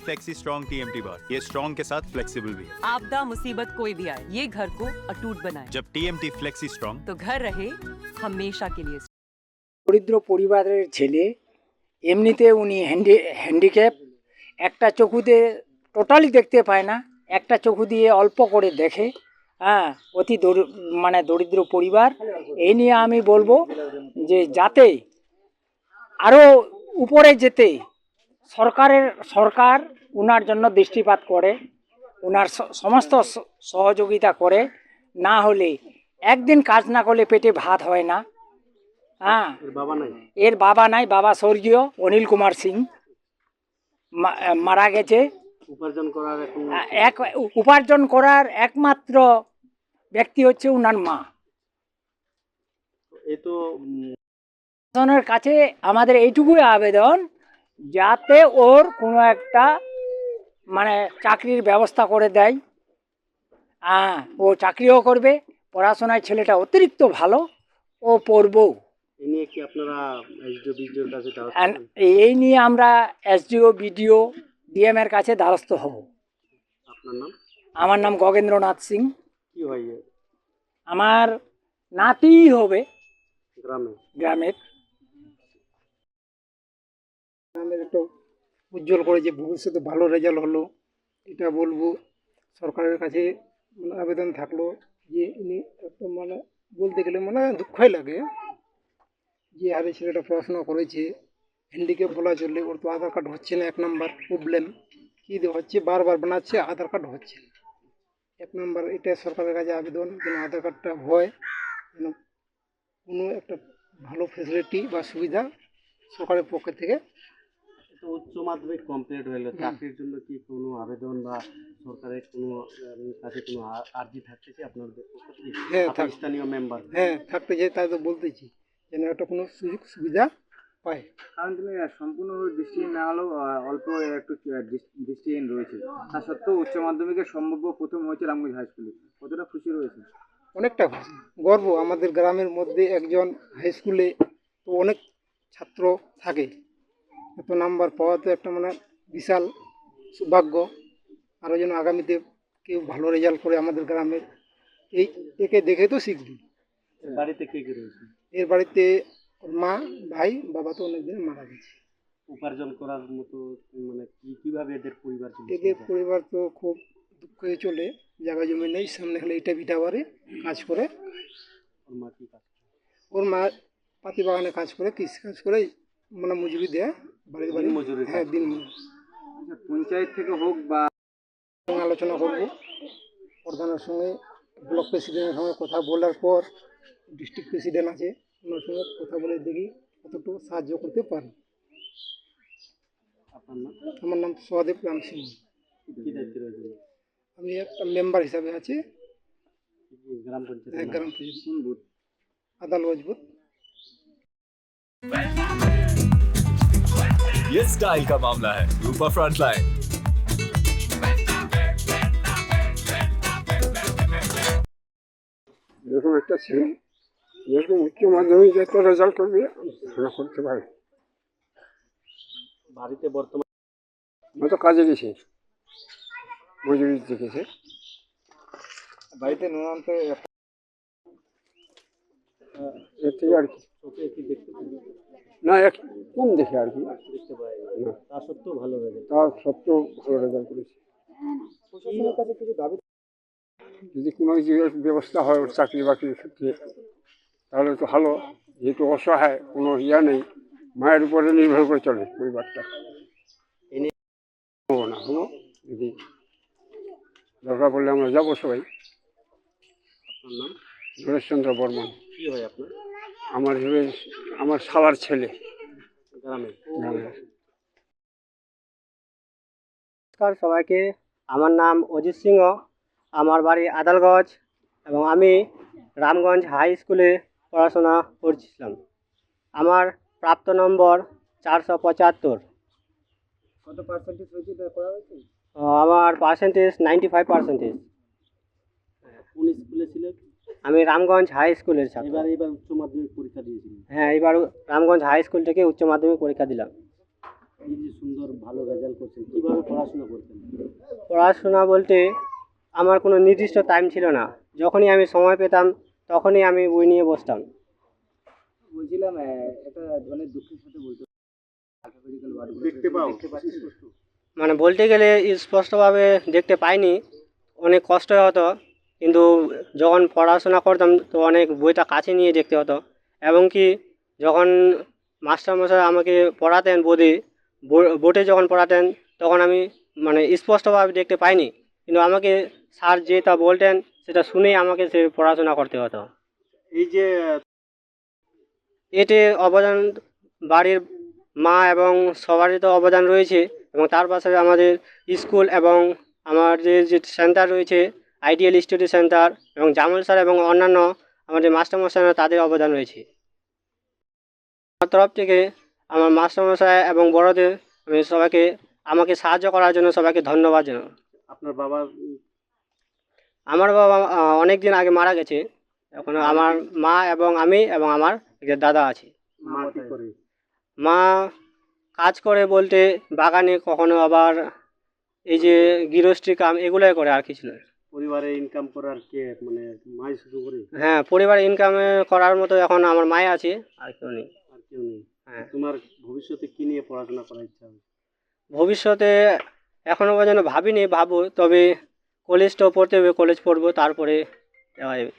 Flexi strong TMT बार, ये strong के साथ फ्लेक्सिबल भी है। आपदा मुसीबत कोई भी आए, ये घर को अटूट बनाए। जब टीएमटी फ्लेक्सी स्ट्रॉन्ग, तो घर रहे हमेशा के लिए। দরিদ্র পরিবারের ছেলে, এমনিতে উনি হ্যান্ডিক্যাপ, একটা চক্ষু দিয়ে টোটালি দেখতে পায় না, একটা চক্ষু দিয়ে অল্প করে দেখে। হ্যাঁ, অতি মানে দরিদ্র পরিবার। এই নিয়ে আমি বলবো যে যাতে আরও উপরে যেতে সরকার ওনার জন্য দৃষ্টিপাত করে, ওনার সমস্ত সহযোগিতা করে। না হলে একদিন কাজ না করলে পেটে ভাত হয় না। হ্যাঁ, এর বাবা নাই, বাবা স্বর্গীয় অনিল কুমার সিং মারা গেছে। উপার্জন করার একমাত্র ব্যক্তি হচ্ছে ওনার মা। প্রশাসনের কাছে আমাদের এইটুকুই আবেদন, যাতে ওর কোনো একটা মানে চাকরির ব্যবস্থা করে দেয়। হ্যাঁ, ও চাকরিও করবে, পড়াশোনায় ছেলেটা অতিরিক্ত ভালো, ও পড়বও। এই নিয়ে আমরা এসডিও, বিডিও, ডিএম এর কাছে দ্বারস্থ হব। আমার নাম গগেন্দ্রনাথ সিং। আমার নাতিই হবে গ্রামের একটা উজ্জ্বল করে যে ভবিষ্যতে ভালো রেজাল্ট হলো, এটা বলবো। সরকারের কাছে আবেদন থাকলো যে ইনি একটা মানে বলতে গেলে মানে দুঃখই লাগে যে হারে ছেলেটা পড়াশোনা করেছে, হ্যান্ডিক্যাপ বলা চললে। ওর তো আধার কার্ড হচ্ছে না, 1 নম্বর প্রবলেম। কী হচ্ছে, বারবার বানাচ্ছে, আধার কার্ড হচ্ছে না। 1 নম্বর এটা সরকারের কাছে আবেদন, যেন আধার কার্ডটা হয়, যেন কোনো একটা ভালো ফেসিলিটি বা সুবিধা সরকারের পক্ষ থেকে। উচ্চ মাধ্যমিক কমপ্লিট হলো, চাকরির জন্য কি কোনো আবেদন বা সরকারের কোনো কাছে কোনো আর্জি থাকতেছে আপনাদের পক্ষ থেকে? হ্যাঁ, স্থানীয় মেম্বার। হ্যাঁ, থাকতে চাই, তাই তো বলতেছি, যেন একটা কোনো সুযোগ সুবিধা পায়। কারণ তুমি সম্পূর্ণভাবে দৃষ্টিহীন না হলেও অল্প একটু দৃষ্টিহীন রয়েছে, তা সত্ত্বেও উচ্চ মাধ্যমিকে সম্ভাব্য প্রথম হয়েছে রামগঞ্জ হাই স্কুলে। কতটা খুশি রয়েছে? অনেকটা খুশি, গর্ব। আমাদের গ্রামের মধ্যে একজন হাই স্কুলে তো অনেক ছাত্র থাকে, এত নাম্বার পাওয়া তো একটা মানে বিশাল সৌভাগ্য। আরও যেন আগামীতে কেউ ভালো রেজাল্ট করে আমাদের গ্রামের, একে দেখে তো শিখবি। বাড়িতে কে কে রয়েছে? এর বাড়িতে ওর মা, ভাই, বাবা তো অনেকদিন মারা গেছে। উপার্জন করার মতো মানে কিভাবে এদের পরিবার চলছে? এদের পরিবার তো খুব দুঃখে চলে, জায়গা জমি নেই, সামনে হলে এটা ভিটা বাড়ে কাজ করে। ওর মা কি কাজ? ওর মা পাতি বাগানে কাজ করে, কৃষি কাজ করে, মানে মজুরি দেয় বাড়ির বাড়ি। হ্যাঁ, দিন মজুরি। পঞ্চায়েত থেকে হোক বা আলোচনা করব প্রধানের সঙ্গে, ব্লক প্রেসিডেন্টের সঙ্গে কথা বলার পর, ডিস্ট্রিক্ট প্রেসিডেন্ট আছে, ওনার সঙ্গে কথা বলে দেখি কতটুকু সাহায্য করতে পারি। আপনার নাম? আমার নাম সহদেব রাম সিং। কি দায়িত্বে রয়েছে? আমি একটা মেম্বার হিসাবে আছি গ্রাম পঞ্চায়েত। গ্রাম পঞ্চায়েত আদালত বুথ। ये स्टाइल का मामला है, रूपा फ्रंटलाइन। এরকম একটা ছেলে যেরকম উচ্চ মাধ্যমিক যত রেজাল্ট করবে পড়াশোনা করতে পারে। বাড়িতে বর্তমানে আমি তো কাজে গেছি, মজুরি দেখেছে। বাড়িতে নুনান্ত এর থেকে আর কি চোখে কি দেখতে পাই? না, এক কম দেখে আর কি দেখতে পাই না, তা সত্ত্বেও ভালো রেজাল্ট। তার সত্ত্বেও ভালো রেজাল্ট করেছে। প্রশাসনের কাছে কিছু দাবি যদি কোনো কিছু ব্যবস্থা হয় ওর চাকরি বাকরির ক্ষেত্রে, তাহলে তো ভালো। যেহেতু অসহায়, কোনো ইয়া নেই, মায়ের উপরে নির্ভর করে চলে পরিবারটা। হবো না, হলো যদি দরকার পড়লে আমরা যাবো সবাই। আপনার নাম? নরেশচন্দ্র বর্মন। কি হয় আপনার? আমার শালার ছেলে গ্রামে। নমস্কার সবাইকে, আমার নাম অজিত সিংহ, আমার বাড়ি আদালগঞ্জ এবং আমি রামগঞ্জ হাই স্কুলে পড়াশোনা করছিলাম। আমার প্রাপ্ত নম্বর 475। কত পার্সেন্টেজ হয়েছে করা হয়েছে? আমার পার্সেন্টেজ 95%। কোন স্কুলে ছিলেন? আমি রামগঞ্জ হাই স্কুলের ছাত্র। এবার উচ্চ মাধ্যমিক পরীক্ষা দিয়েছিলেন? হ্যাঁ, এবার রামগঞ্জ হাই স্কুল থেকে উচ্চ মাধ্যমিক পরীক্ষা দিলাম। এই যে সুন্দর ভালো রেজাল্ট করছেন, কিভাবে পড়াশোনা করতেন? পড়াশোনা বলতে আমার কোনো নির্দিষ্ট টাইম ছিল না, যখনই আমি সময় পেতাম তখনই আমি বই নিয়ে বসতাম। বলছিলাম এটা অনেক দুঃখের সাথে বলতে আলফাবেটিক্যাল ওয়ার্ডগুলো দেখতে পাচ্ছেন? মানে বলতে গেলে স্পষ্টভাবে দেখতে পাইনি, অনেক কষ্ট হতো, কিন্তু যখন পড়াশোনা করতাম তো অনেক বইটা কাছে নিয়ে দেখতে হতো, এবং কি যখন মাস্টারমশাই আমাকে পড়াতেন বোর্ডে যখন পড়াতেন তখন আমি মানে স্পষ্টভাবে দেখতে পাইনি, কিন্তু আমাকে স্যার যেটা বলতেন সেটা শুনেই আমাকে সে পড়াশোনা করতে হতো। এই যে এতে অবদান বাড়ির মা এবং সবারই তো অবদান রয়েছে, এবং তার পাশে আমাদের স্কুল এবং আমাদের যে সেন্টার রয়েছে আইডিয়াল স্টাডি সেন্টার এবং জামাল স্যার এবং অন্যান্য আমাদের মাস্টারমশাইরা, তাদের অবদান রয়েছে। আমার তরফ থেকে আমার মাস্টারমশাই এবং বড়দের আমি সবাইকে আমাকে সাহায্য করার জন্য সবাইকে ধন্যবাদ জানাই। আপনার বাবা আমার বাবা অনেক দিন আগে মারা গেছে, এখন আমার মা এবং আমি এবং আমার একটা দাদা আছে। মা কি করে? মা কাজ করে বলতে বাগানে, কখনো আবার এই যে গৃহস্থী কাম এগুলোই করে, আর কিছু নয়। পরিবারে ইনকাম করার কে মানে মাই শুরু করে? হ্যাঁ, পরিবার ইনকামে করার মতো এখন আমার মাই আছে, আর কেউ নেই। আর কেউ নেই? হ্যাঁ, তোমার ভবিষ্যতে কি নিয়ে পড়াশোনা করার ইচ্ছা হবে? ভবিষ্যতে এখনও পর্যন্ত ভাবিনি, ভাবো, তবে কলেজটাও পড়তে হবে, কলেজ পড়বো, তারপরে যাওয়া যাবে।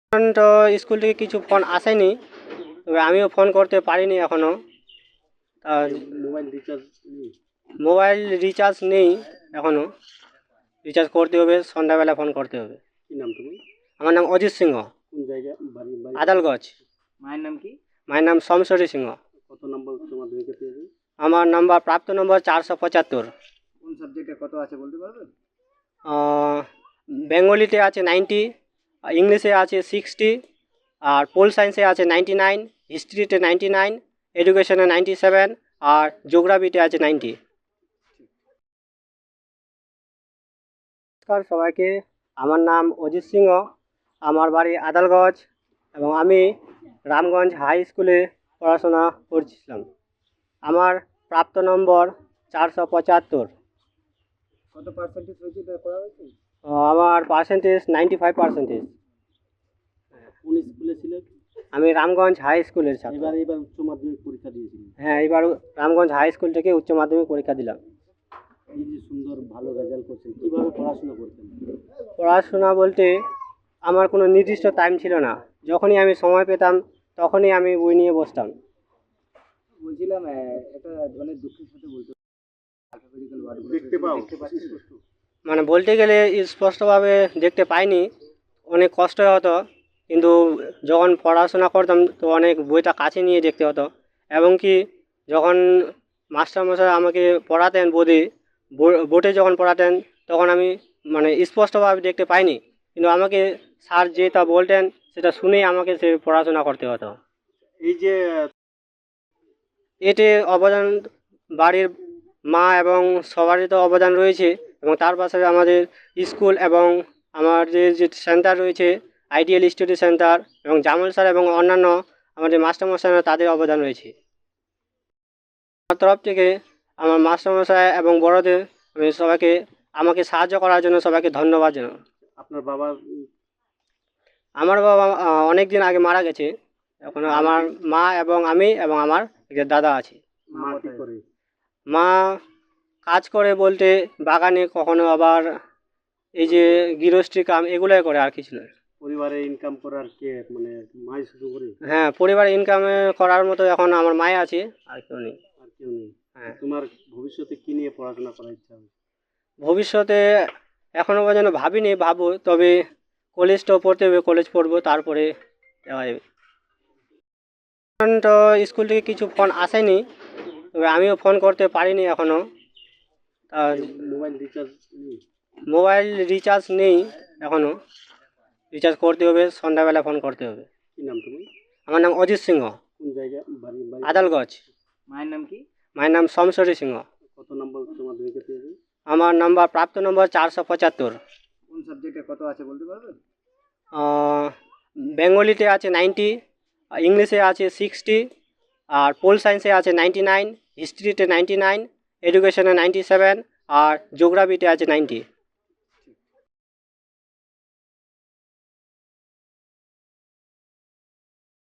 এখন তো স্কুল থেকে কিছু ফোন আসেনি, তবে আমিও ফোন করতে পারিনি এখনও। আর মোবাইল রিচার্জ মোবাইল রিচার্জ নেই এখনও, রিচার্জ করতে হবে, সন্ধ্যাবেলা ফোন করতে হবে। কি নাম তুমি? আমার নাম অজিত সিংহ, কোন জায়গা বাড়ি? আদালগঞ্জ। মায়ের নাম কি? মায়ের নাম সমশ্বরী সিংহ। কত নম্বর উচ্চ মাধ্যমিকে পেয়েছে? আমার নাম্বার প্রাপ্ত নম্বর 475। কোন সাবজেক্টে কত আছে বলতে পারবেন? বেঙ্গলিতে আছে 90, ইংলিশে আছে 60, আর পোল সায়েন্সে আছে 99, হিস্ট্রিতে 99, এডুকেশনে 97, আর জিওগ্রাফিতে আছে 90। নমস্কার সবাইকে, আমার নাম অজিত সিংহ, আমার বাড়ি আদালগঞ্জ, এবং আমি রামগঞ্জ হাই স্কুলে পড়াশোনা করছিলাম। আমার প্রাপ্ত নম্বর 475। কত পার্সেন্টেজ হয়েছে এটা করা হয়েছে? আমার পার্সেন্টেজ 95%। কোন স্কুলে ছিলেন? আমি রামগঞ্জ হাই স্কুলের ছাত্র। এবার উচ্চ মাধ্যমিক পরীক্ষা দিয়েছিলেন। হ্যাঁ, এবার রামগঞ্জ হাই স্কুল থেকে উচ্চ মাধ্যমিক পরীক্ষা দিলাম। এই যে সুন্দর ভালো রেজাল্ট করছেন, কিভাবে পড়াশোনা করতেন? পড়াশোনা বলতে আমার কোনো নির্দিষ্ট টাইম ছিল না, যখনই আমি সময় পেতাম তখনই আমি বই নিয়ে বসতাম। বলছিলাম এটা অনেক দুঃখের সাথে বলতে আলফাবেটিক্যাল ওয়ার্ডগুলো দেখতে পাচ্ছেন? মানে বলতে গেলে স্পষ্টভাবে দেখতে পাইনি, অনেক কষ্ট হতো, কিন্তু যখন পড়াশোনা করতাম তো অনেক বইটা কাছে নিয়ে দেখতে হতো, এবং কি যখন মাস্টারমশাই আমাকে পড়াতেন বোর্ডে যখন পড়াতেন তখন আমি মানে স্পষ্টভাবে দেখতে পাইনি, কিন্তু আমাকে স্যার যেটা বলতেন সেটা শুনেই আমাকে সে পড়াশোনা করতে হতো। এই যে এতে অবদান বাড়ির মা এবং সবারই তো অবদান রয়েছে, এবং তার পাশে আমাদের স্কুল এবং আমাদের যে সেন্টার রয়েছে আইডিয়াল স্টাডি সেন্টার এবং জামাল স্যার এবং অন্যান্য আমাদের মাস্টারমশাইরা, তাদের অবদান রয়েছে। আমার তরফ থেকে আমার মাস্টারমশাই এবং বড়দের আমি সবাইকে আমাকে সাহায্য করার জন্য সবাইকে ধন্যবাদ জানাই। আপনার বাবা আমার বাবা অনেক দিন আগে মারা গেছে, এখন আমার মা এবং আমি এবং আমার একটা দাদা আছে। মা কি করে? মা কাজ করে বলতে বাগানে, কখনো আবার এই যে গৃহস্থী কাম এগুলোই করে, আর কিছু নয়। পরিবারে ইনকাম করার কে মানে মাই শুরু করে? হ্যাঁ, পরিবার ইনকামে করার মতো এখন আমার মাই আছে, আর কেউ নেই। আর কেউ নেই? হ্যাঁ, তোমার ভবিষ্যতে কি নিয়ে পড়াশোনা করার ইচ্ছা হবে? ভবিষ্যতে এখনও পর্যন্ত ভাবিনি, ভাবো, তবে কলেজটাও পড়তে হবে, কলেজ পড়বো, তারপরে যাওয়া যাবে। এখন তো স্কুল থেকে কিছু ফোন আসেনি, তবে আমিও ফোন করতে পারিনি এখনও। আর মোবাইল রিচার্জ মোবাইল রিচার্জ নেই এখনও, রিচার্জ করতে হবে, সন্ধ্যাবেলা ফোন করতে হবে। কি নাম তুমি? আমার নাম অজিত সিংহ, কোন জায়গা বাড়ি? আদালগঞ্জ। মায়ের নাম কি? মায়ের নাম সমশ্বরী সিংহ। কত নম্বর উচ্চ মাধ্যমিকে পেয়েছে? আমার নাম্বার প্রাপ্ত নম্বর 475। কোন সাবজেক্টে কত আছে বলতে পারবেন? বেঙ্গলিতে আছে 90, ইংলিশে আছে 60, আর পোল সায়েন্সে আছে 99, হিস্ট্রিতে 99, এডুকেশনে 97 আর জিওগ্রাফিতে আছে 90।